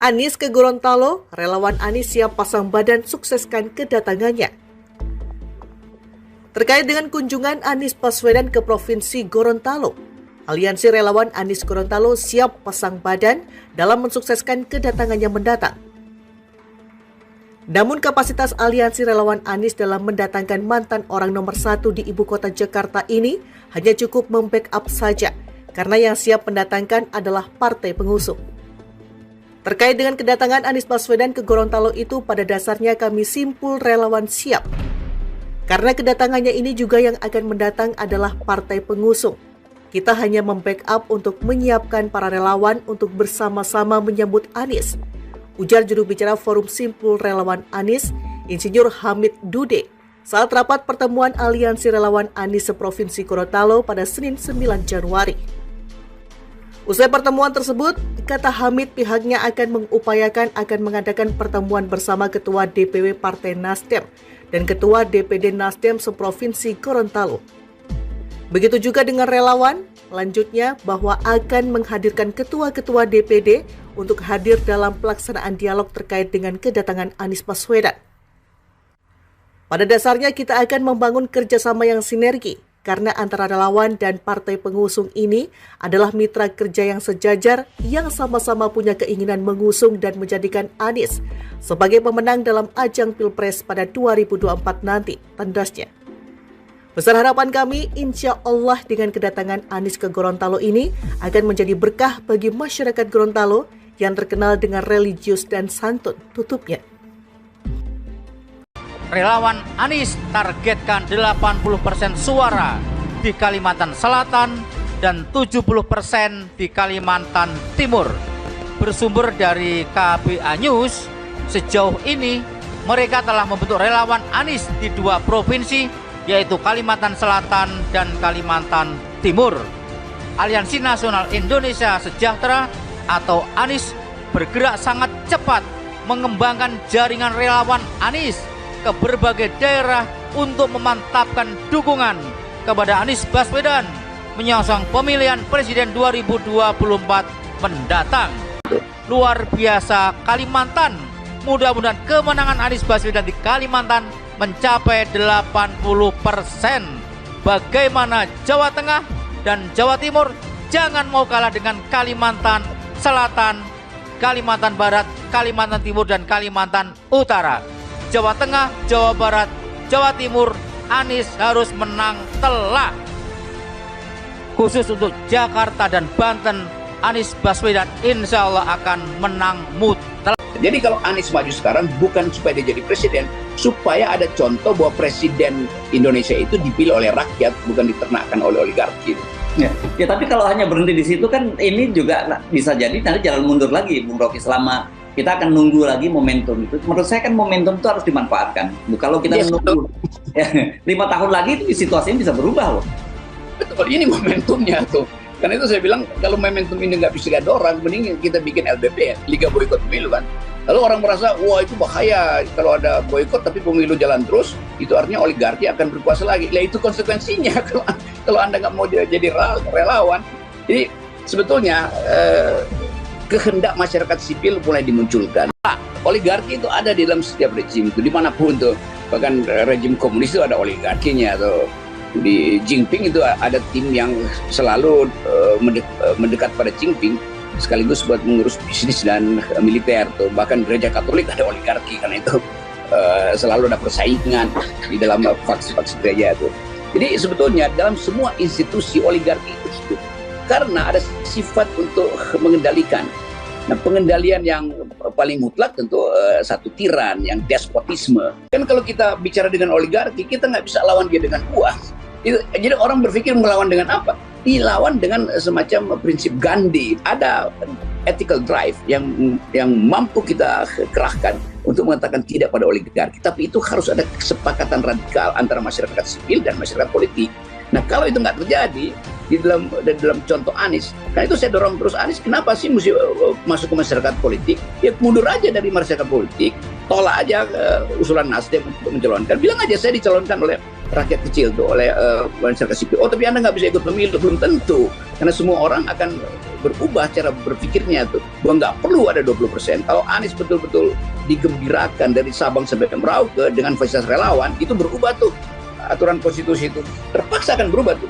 Anies ke Gorontalo, relawan Anies siap pasang badan sukseskan kedatangannya. Terkait dengan kunjungan Anies Baswedan ke Provinsi Gorontalo, Aliansi Relawan Anies Gorontalo siap pasang badan dalam mensukseskan kedatangannya mendatang. Namun kapasitas Aliansi Relawan Anies dalam mendatangkan mantan orang nomor 1 di ibu kota Jakarta ini hanya cukup membackup saja, karena yang siap mendatangkan adalah partai pengusung. Terkait dengan kedatangan Anies Baswedan ke Gorontalo itu, pada dasarnya kami simpul relawan siap. Karena kedatangannya ini juga yang akan mendatang adalah partai pengusung. Kita hanya membackup untuk menyiapkan para relawan untuk bersama-sama menyambut Anies, ujar juru bicara Forum Simpul Relawan Anies, Insinyur Hamid Dude, saat rapat pertemuan Aliansi Relawan Anies seprovinsi Gorontalo pada Senin 9 Januari. Usai pertemuan tersebut, kata Hamid pihaknya akan mengadakan pertemuan bersama Ketua DPW Partai Nasdem dan Ketua DPD Nasdem seprovinsi Gorontalo. Begitu juga dengan relawan, lanjutnya bahwa akan menghadirkan ketua-ketua DPD untuk hadir dalam pelaksanaan dialog terkait dengan kedatangan Anies Baswedan. Pada dasarnya kita akan membangun kerjasama yang sinergi, karena antara relawan dan partai pengusung ini adalah mitra kerja yang sejajar yang sama-sama punya keinginan mengusung dan menjadikan Anies sebagai pemenang dalam ajang Pilpres pada 2024 nanti, tandasnya. Besar harapan kami, insya Allah dengan kedatangan Anies ke Gorontalo ini akan menjadi berkah bagi masyarakat Gorontalo yang terkenal dengan religius dan santun, tutupnya. Relawan Anies targetkan 80% suara di Kalimantan Selatan dan 70% di Kalimantan Timur. Bersumber dari KBA News, sejauh ini mereka telah membentuk relawan Anies di 2 provinsi, yaitu Kalimantan Selatan dan Kalimantan Timur. Aliansi Nasional Indonesia Sejahtera atau Anies bergerak sangat cepat mengembangkan jaringan relawan Anies ke berbagai daerah untuk memantapkan dukungan kepada Anies Baswedan menyongsong pemilihan Presiden 2024 mendatang. Luar biasa Kalimantan, mudah-mudahan kemenangan Anies Baswedan di Kalimantan mencapai 80%. Bagaimana Jawa Tengah dan Jawa Timur? Jangan mau kalah dengan Kalimantan Selatan, Kalimantan Barat, Kalimantan Timur, dan Kalimantan Utara. Jawa Tengah, Jawa Barat, Jawa Timur, Anies harus menang telak. Khusus untuk Jakarta dan Banten, Anies Baswedan insya Allah akan menang mutlak. Jadi kalau Anies maju sekarang bukan supaya dia jadi presiden, supaya ada contoh bahwa presiden Indonesia itu dipilih oleh rakyat, bukan diternakkan oleh oligarki. Ya, tapi kalau hanya berhenti di situ kan ini juga bisa jadi nanti jalan mundur lagi, Bung Rocky, selama kita akan nunggu lagi momentum itu. Menurut saya kan momentum itu harus dimanfaatkan. Kalau kita menunggu 5 tahun lagi itu situasi ini bisa berubah loh. Betul, ini momentumnya tuh. Karena itu saya bilang kalau momentum ini nggak bisa didorong, mending kita bikin LBP ya, Liga Boykot Pemilu kan. Lalu orang merasa, wah itu bahaya kalau ada boykot tapi pemilu jalan terus, itu artinya oligarki akan berkuasa lagi. Lah itu konsekuensinya kalau Anda nggak mau jadi relawan. Jadi sebetulnya kehendak masyarakat sipil mulai dimunculkan. Oligarki itu ada di dalam setiap rejim itu, dimanapun tuh. Bahkan rejim komunis itu ada oligarkinya. Atau di Jinping itu ada tim yang selalu mendekat pada Jinping, sekaligus buat mengurus bisnis dan militer tuh. Bahkan gereja Katolik ada oligarki, karena itu selalu ada persaingan di dalam faksi-faksi gereja itu. Jadi sebetulnya dalam semua institusi oligarki itu hidup karena ada sifat untuk mengendalikan. Nah, pengendalian yang paling mutlak tentu satu tiran, yang despotisme. Kan kalau kita bicara dengan oligarki, kita nggak bisa lawan dia dengan uang. Jadi orang berpikir melawan dengan apa? Dilawan dengan semacam prinsip Gandhi. Ada ethical drive yang mampu kita kerahkan untuk mengatakan tidak pada oligarki. Tapi itu harus ada kesepakatan radikal antara masyarakat sipil dan masyarakat politik. Nah, kalau itu nggak terjadi di dalam contoh Anies, karena itu saya dorong terus Anies, kenapa sih mesti masuk ke masyarakat politik? Ya mundur aja dari masyarakat politik, tolak aja usulan Nasdem untuk mencalonkan. Bilang aja saya dicalonkan oleh rakyat kecil tuh, oleh masyarakat sipil. Oh, tapi Anda nggak bisa ikut pemilu. Belum tentu, karena semua orang akan berubah cara berpikirnya tuh, bahwa nggak perlu ada 20%. Kalau Anies betul-betul digembirakan dari Sabang sampai Merauke dengan fasilitas relawan, itu berubah tuh aturan konstitusi itu, terpaksa akan berubah tuh.